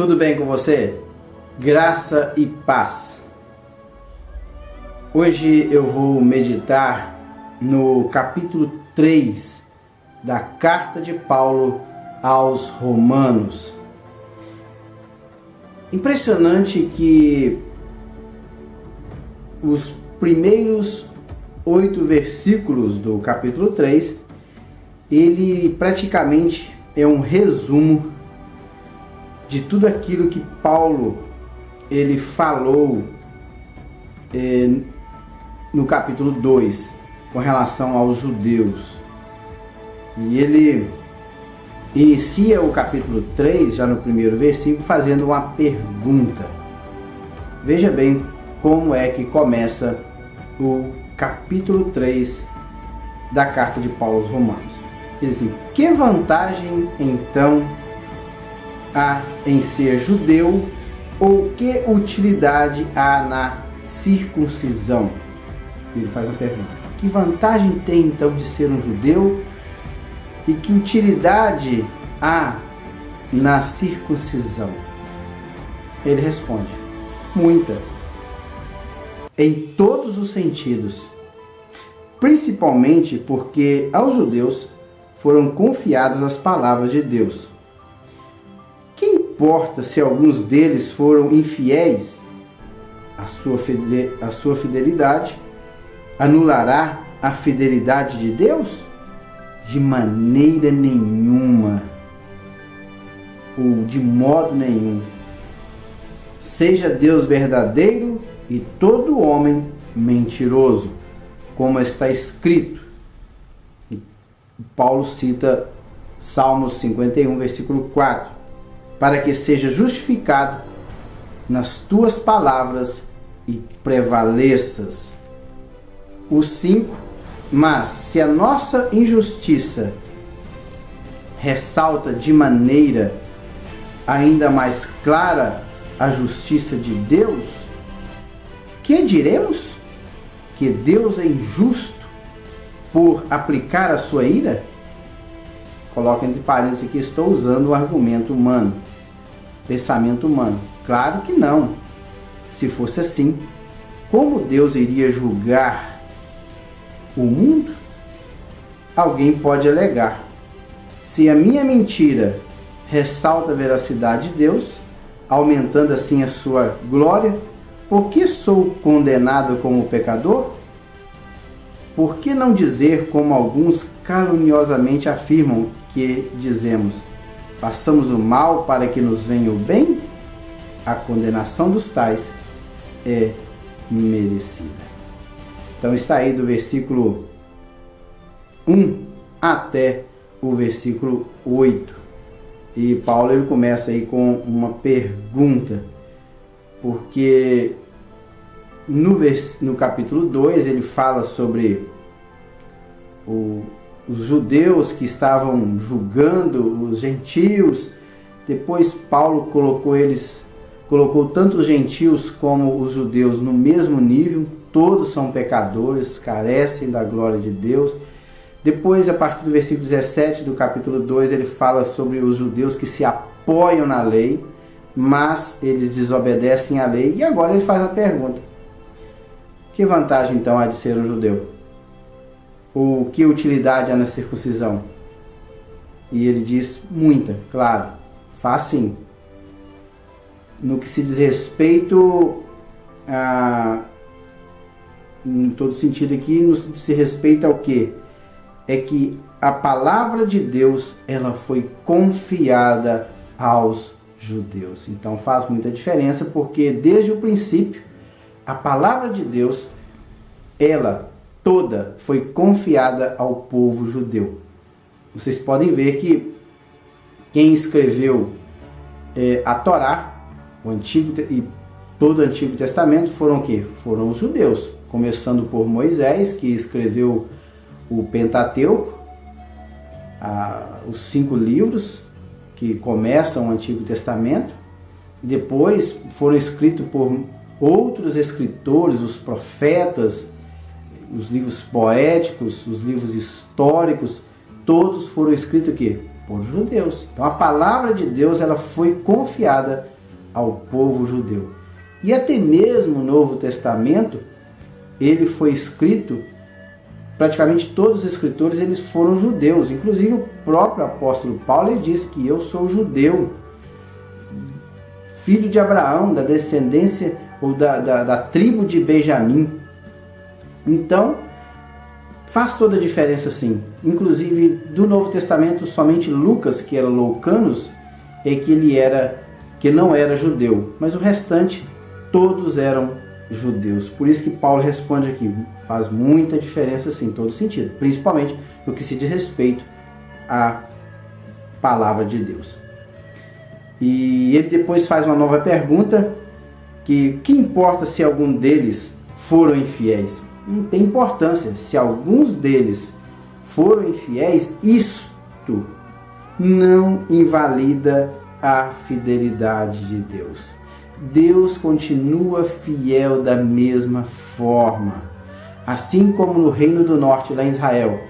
Tudo bem com você? Graça e paz. Hoje eu vou meditar no capítulo 3 da carta de Paulo aos Romanos. Impressionante que os primeiros 8 versículos do capítulo 3, ele praticamente é um resumo de tudo aquilo que Paulo ele falou no capítulo 2 com relação aos judeus. E ele inicia o capítulo 3, já no primeiro versículo, fazendo uma pergunta. Veja bem como é que começa o capítulo 3 da carta de Paulo aos Romanos. Diz assim: que vantagem então há em ser judeu, ou que utilidade há na circuncisão? Ele faz uma pergunta: que vantagem tem então de ser um judeu e que utilidade há na circuncisão? Ele responde: muita, em todos os sentidos, principalmente porque aos judeus foram confiadas as palavras de Deus. Que importa se alguns deles foram infiéis? A sua fidelidade anulará a fidelidade de Deus? De maneira nenhuma, ou de modo nenhum. Seja Deus verdadeiro e todo homem mentiroso, como está escrito. Paulo cita Salmos 51, versículo 4. Para que seja justificado nas tuas palavras e prevaleças. O 5. Mas se a nossa injustiça ressalta de maneira ainda mais clara a justiça de Deus, que diremos? Que Deus é injusto por aplicar a sua ira? Coloca entre parênteses aqui: estou usando o argumento humano, pensamento humano. Claro que não. Se fosse assim, como Deus iria julgar o mundo? Alguém pode alegar: se a minha mentira ressalta a veracidade de Deus, aumentando assim a sua glória, por que sou condenado como pecador? Por que não dizer, como alguns caluniosamente afirmam que dizemos: façamos o mal para que nos venha o bem? A condenação dos tais é merecida. Então está aí do versículo 1 até o versículo 8. E Paulo ele começa aí com uma pergunta, porque no capítulo 2 ele fala sobre os judeus que estavam julgando os gentios. Depois Paulo colocou tanto os gentios como os judeus no mesmo nível. Todos são pecadores, carecem da glória de Deus. Depois, a partir do versículo 17 do capítulo 2, ele fala sobre os judeus que se apoiam na lei, mas eles desobedecem à lei. E agora ele faz uma pergunta: que vantagem então há de ser um judeu? Ou que utilidade há na circuncisão? E ele diz: muita, claro, faz sim. No que se diz respeito em todo sentido aqui, no que se respeita ao quê? É que a palavra de Deus ela foi confiada aos judeus. Então faz muita diferença, porque desde o princípio a palavra de Deus ela toda foi confiada ao povo judeu. Vocês podem ver que quem escreveu a Torá, o Antigo e todo o Antigo Testamento, foram o quê? Foram os judeus, começando por Moisés, que escreveu o Pentateuco, os 5 livros que começam o Antigo Testamento. Depois foram escritos por outros escritores, os profetas, os livros poéticos, os livros históricos, todos foram escritos aqui por judeus. Então a palavra de Deus ela foi confiada ao povo judeu. E até mesmo o Novo Testamento, ele foi escrito, praticamente todos os escritores eles foram judeus. Inclusive o próprio apóstolo Paulo ele diz que eu sou judeu, filho de Abraão, da descendência ou da tribo de Benjamim. Então, faz toda a diferença sim. Inclusive, do Novo Testamento, somente Lucas, que era loucanos, é que não era judeu. Mas o restante, todos eram judeus. Por isso que Paulo responde aqui, faz muita diferença sim, em todo sentido. Principalmente no que se diz respeito à palavra de Deus. E ele depois faz uma nova pergunta, que importa se algum deles foram infiéis? Não tem importância. Se alguns deles foram infiéis, isto não invalida a fidelidade de Deus. Deus continua fiel da mesma forma. Assim como no Reino do Norte, lá em Israel,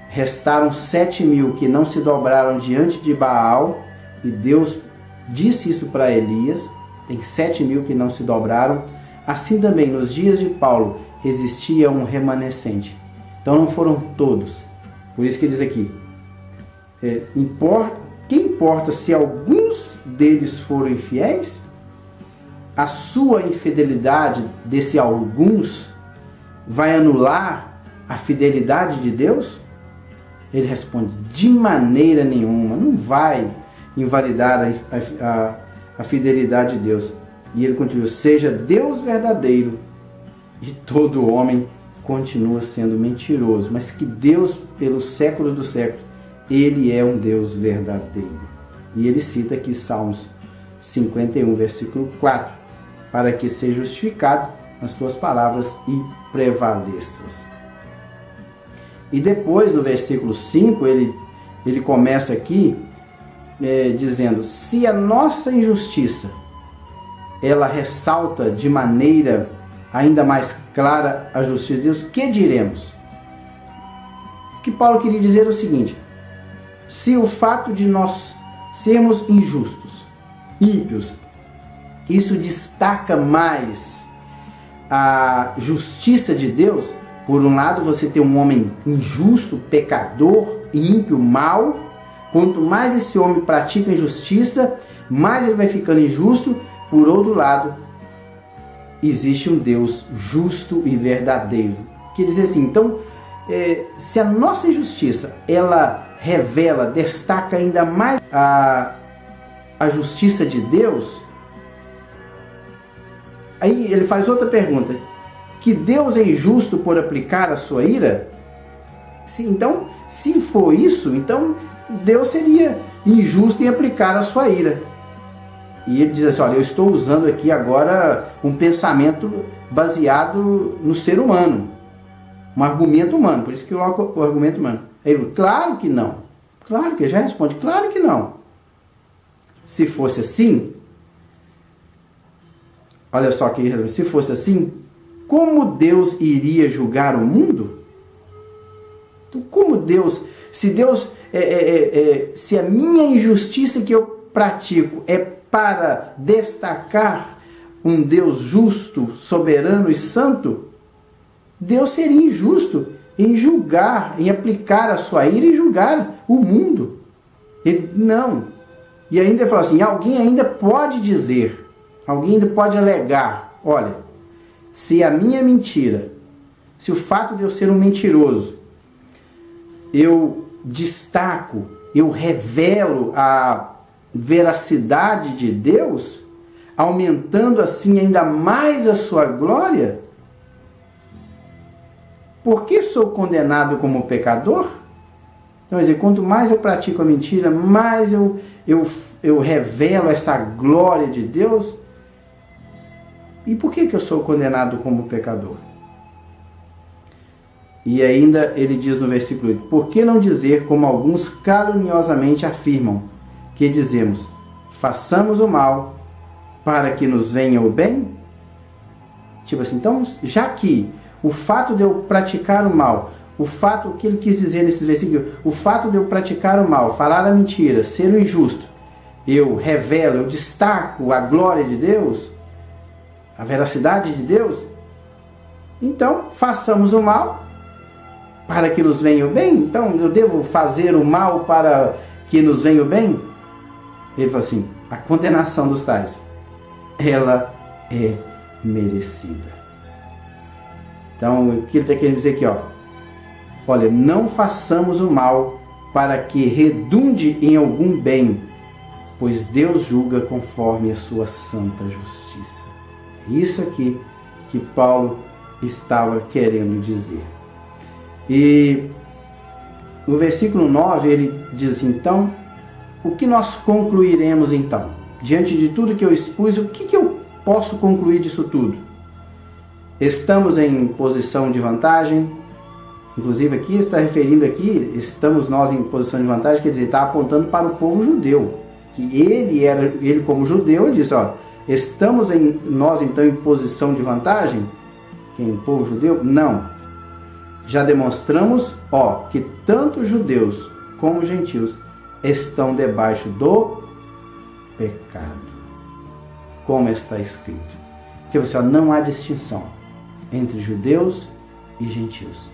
restaram 7.000 que não se dobraram diante de Baal, e Deus disse isso para Elias, tem 7.000 que não se dobraram. Assim também, nos dias de Paulo, existia um remanescente. Então não foram todos. Por isso que ele diz aqui, que importa se alguns deles foram infiéis? A sua infidelidade desse alguns vai anular a fidelidade de Deus? Ele responde, de maneira nenhuma, não vai invalidar a fidelidade de Deus. E ele continua, seja Deus verdadeiro e todo homem continua sendo mentiroso, mas que Deus, pelos séculos dos séculos, ele é um Deus verdadeiro. E ele cita aqui Salmos 51, versículo 4, para que seja justificado nas tuas palavras e prevaleças. E depois, no versículo 5, ele começa aqui dizendo, se a nossa injustiça ela ressalta de maneira ainda mais clara a justiça de Deus, que diremos? O que Paulo queria dizer é o seguinte, se o fato de nós sermos injustos, ímpios, isso destaca mais a justiça de Deus. Por um lado, você tem um homem injusto, pecador, ímpio, mau. Quanto mais esse homem pratica injustiça, mais ele vai ficando injusto. Por outro lado, existe um Deus justo e verdadeiro. Quer dizer assim, então, se a nossa injustiça, ela revela, destaca ainda mais a justiça de Deus, aí ele faz outra pergunta, que Deus é injusto por aplicar a sua ira? Então, se for isso, então Deus seria injusto em aplicar a sua ira. E ele diz assim, olha, eu estou usando aqui agora um pensamento baseado no ser humano, um argumento humano, por isso que eu coloco o argumento humano. Aí ele, claro que não. Claro que ele já responde, claro que não. Se fosse assim, olha só que ele responde, se fosse assim, como Deus iria julgar o mundo? Então, como Deus, se a minha injustiça que eu pratico é para destacar um Deus justo, soberano e santo, Deus seria injusto em julgar, em aplicar a sua ira e julgar o mundo. Ele, não. E ainda ele fala assim, alguém ainda pode dizer, alguém ainda pode alegar, olha, se a minha mentira, se o fato de eu ser um mentiroso, eu destaco, eu revelo a veracidade de Deus, aumentando assim ainda mais a sua glória, por que sou condenado como pecador? Então, quer dizer, quanto mais eu pratico a mentira, mais eu revelo essa glória de Deus. E por que eu sou condenado como pecador? E ainda ele diz no versículo 8, por que não dizer como alguns caluniosamente afirmam, que dizemos, façamos o mal para que nos venha o bem? Tipo assim, então, já que o fato de eu praticar o mal, o fato que ele quis dizer nesses versículos, o fato de eu praticar o mal, falar a mentira, ser o injusto, eu revelo, eu destaco a glória de Deus, a veracidade de Deus, então façamos o mal para que nos venha o bem. Então eu devo fazer o mal para que nos venha o bem? Ele falou assim: a condenação dos tais, ela é merecida. Então o que ele está querendo dizer aqui, olha, não façamos o mal para que redunde em algum bem, pois Deus julga conforme a sua santa justiça. Isso aqui que Paulo estava querendo dizer. E no versículo 9 ele diz: então, o que nós concluiremos então? Diante de tudo que eu expus, o que eu posso concluir disso tudo? Estamos em posição de vantagem. Inclusive aqui está referindo aqui, estamos nós em posição de vantagem, quer dizer, está apontando para o povo judeu. Que ele como judeu, ele diz, estamos nós então em posição de vantagem? Quem? O povo judeu? Não. Já demonstramos, que tanto judeus como gentios estão debaixo do pecado. Como está escrito. Porque não há distinção entre judeus e gentios.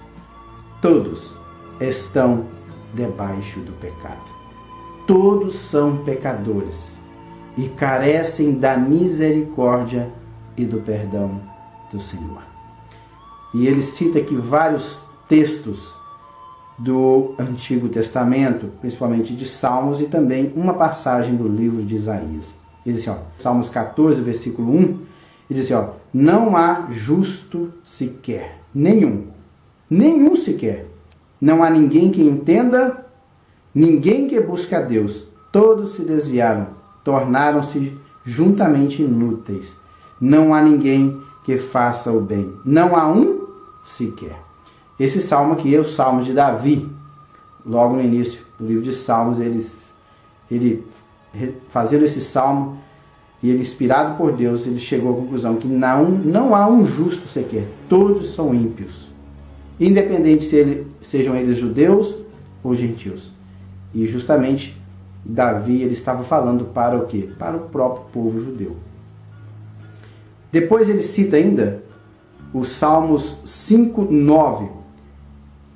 Todos estão debaixo do pecado. Todos são pecadores e carecem da misericórdia e do perdão do Senhor. E ele cita aqui vários textos do Antigo Testamento, principalmente de Salmos, e também uma passagem do livro de Isaías. Ele diz assim, Salmos 14, versículo 1, ele diz assim, não há justo sequer, nenhum sequer. Não há ninguém que entenda, ninguém que busque a Deus. Todos se desviaram, tornaram-se juntamente inúteis. Não há ninguém que faça o bem. Não há um sequer. Esse salmo aqui é o Salmo de Davi. Logo no início do livro de Salmos, ele fazendo esse salmo, e ele, inspirado por Deus, ele chegou à conclusão que não há um justo sequer. Todos são ímpios. Independente se sejam eles judeus ou gentios. E justamente Davi ele estava falando para o quê? Para o próprio povo judeu. Depois ele cita ainda os Salmos 5, 9.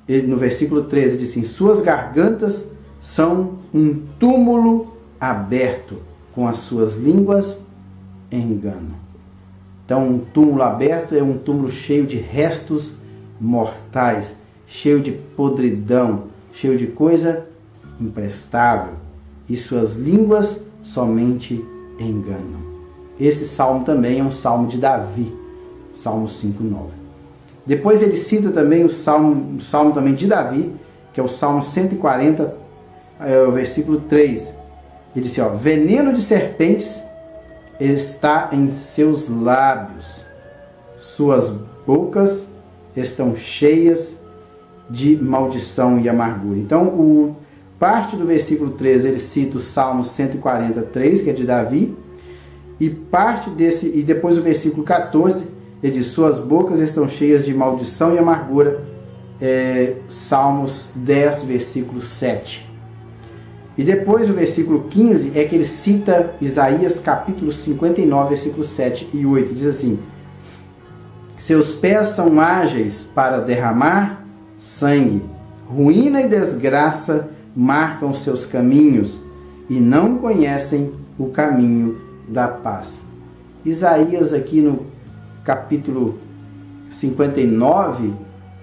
Ele, no versículo 13 diz assim, suas gargantas são um túmulo aberto, com as suas línguas engano. Então um túmulo aberto é um túmulo cheio de restos mortais, cheio de podridão, cheio de coisa imprestável, e suas línguas somente enganam. Esse salmo também é um salmo de Davi, Salmo 5:9. Depois ele cita também o salmo também de Davi, que é o Salmo 140, o versículo 3. Ele diz assim, veneno de serpentes está em seus lábios, suas bocas estão cheias de maldição e amargura. Então, parte do versículo 13, ele cita o Salmo 143, que é de Davi, e depois o versículo 14, ele diz, suas bocas estão cheias de maldição e amargura, Salmos 10, versículo 7. E depois o versículo 15 é que ele cita Isaías capítulo 59, versículos 7 e 8. Diz assim, seus pés são ágeis para derramar sangue, ruína e desgraça marcam seus caminhos e não conhecem o caminho da paz. Isaías aqui no capítulo 59,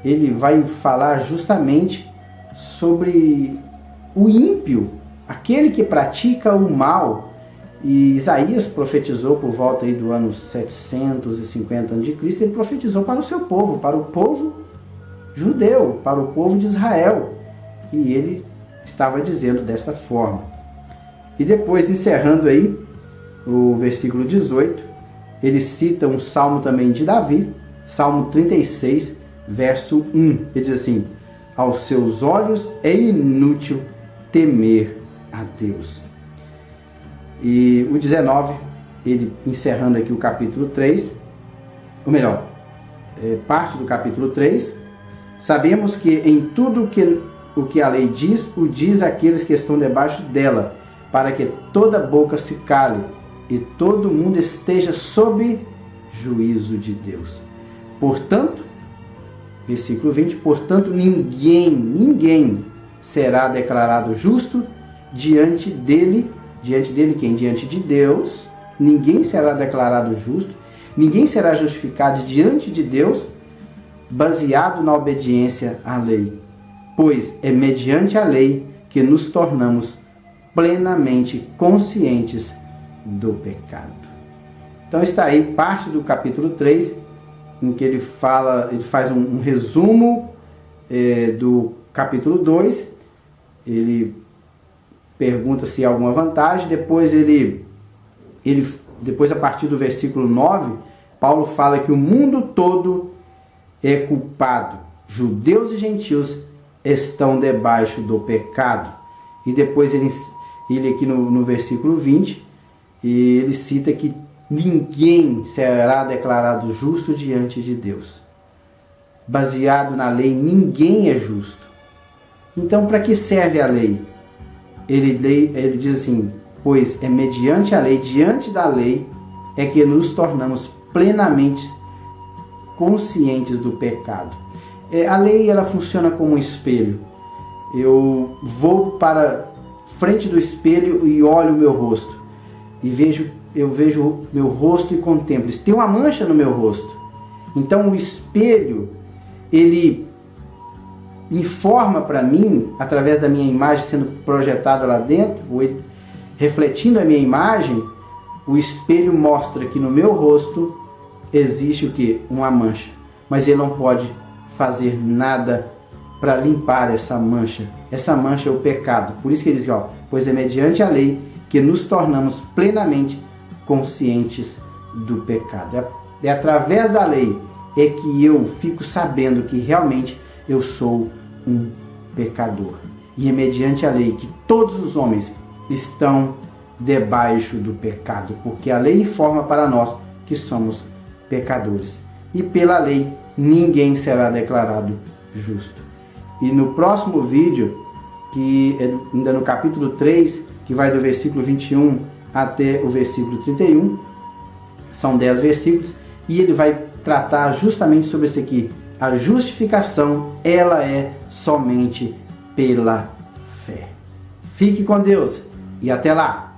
ele vai falar justamente sobre o ímpio, aquele que pratica o mal. E Isaías profetizou por volta aí do ano 750 a.C., ele profetizou para o seu povo, para o povo judeu, para o povo de Israel. E ele estava dizendo desta forma. E depois, encerrando aí, o versículo 18, ele cita um salmo também de Davi, Salmo 36, verso 1. Ele diz assim, aos seus olhos é inútil temer a Deus. E o 19, ele encerrando aqui o capítulo 3, ou melhor, parte do capítulo 3, sabemos que em tudo o que a lei diz, o diz aqueles que estão debaixo dela, para que toda boca se cale e todo mundo esteja sob juízo de Deus. Portanto, versículo 20, portanto, ninguém será declarado justo diante dele quem? Diante de Deus. Ninguém será declarado justo, ninguém será justificado diante de Deus baseado na obediência à lei, pois é mediante a lei que nos tornamos plenamente conscientes do pecado. Então está aí parte do capítulo 3, em que ele faz um resumo do capítulo 2, ele pergunta se há alguma vantagem, depois depois a partir do versículo 9, Paulo fala que o mundo todo é culpado, judeus e gentios estão debaixo do pecado. E depois ele aqui no versículo 20, ele cita que ninguém será declarado justo diante de Deus. Baseado na lei, ninguém é justo. Então, para que serve a lei? Ele diz assim, pois é mediante a lei, diante da lei, é que nos tornamos plenamente conscientes do pecado. A lei, ela funciona como um espelho. Eu vou para frente do espelho e olho o meu rosto. E eu vejo o meu rosto e contemplo. Tem uma mancha no meu rosto. Então o espelho, ele informa para mim, através da minha imagem sendo projetada lá dentro, refletindo a minha imagem, o espelho mostra que no meu rosto existe o quê? Uma mancha. Mas ele não pode fazer nada para limpar essa mancha. Essa mancha é o pecado. Por isso que ele diz, pois é mediante a lei que nos tornamos plenamente conscientes do pecado. É através da lei é que eu fico sabendo que realmente eu sou um pecador. E é mediante a lei que todos os homens estão debaixo do pecado, porque a lei informa para nós que somos pecadores. E pela lei ninguém será declarado justo. E no próximo vídeo, que é ainda no capítulo 3, que vai do versículo 21 até o versículo 31, são 10 versículos, e ele vai tratar justamente sobre isso aqui. A justificação, ela é somente pela fé. Fique com Deus e até lá!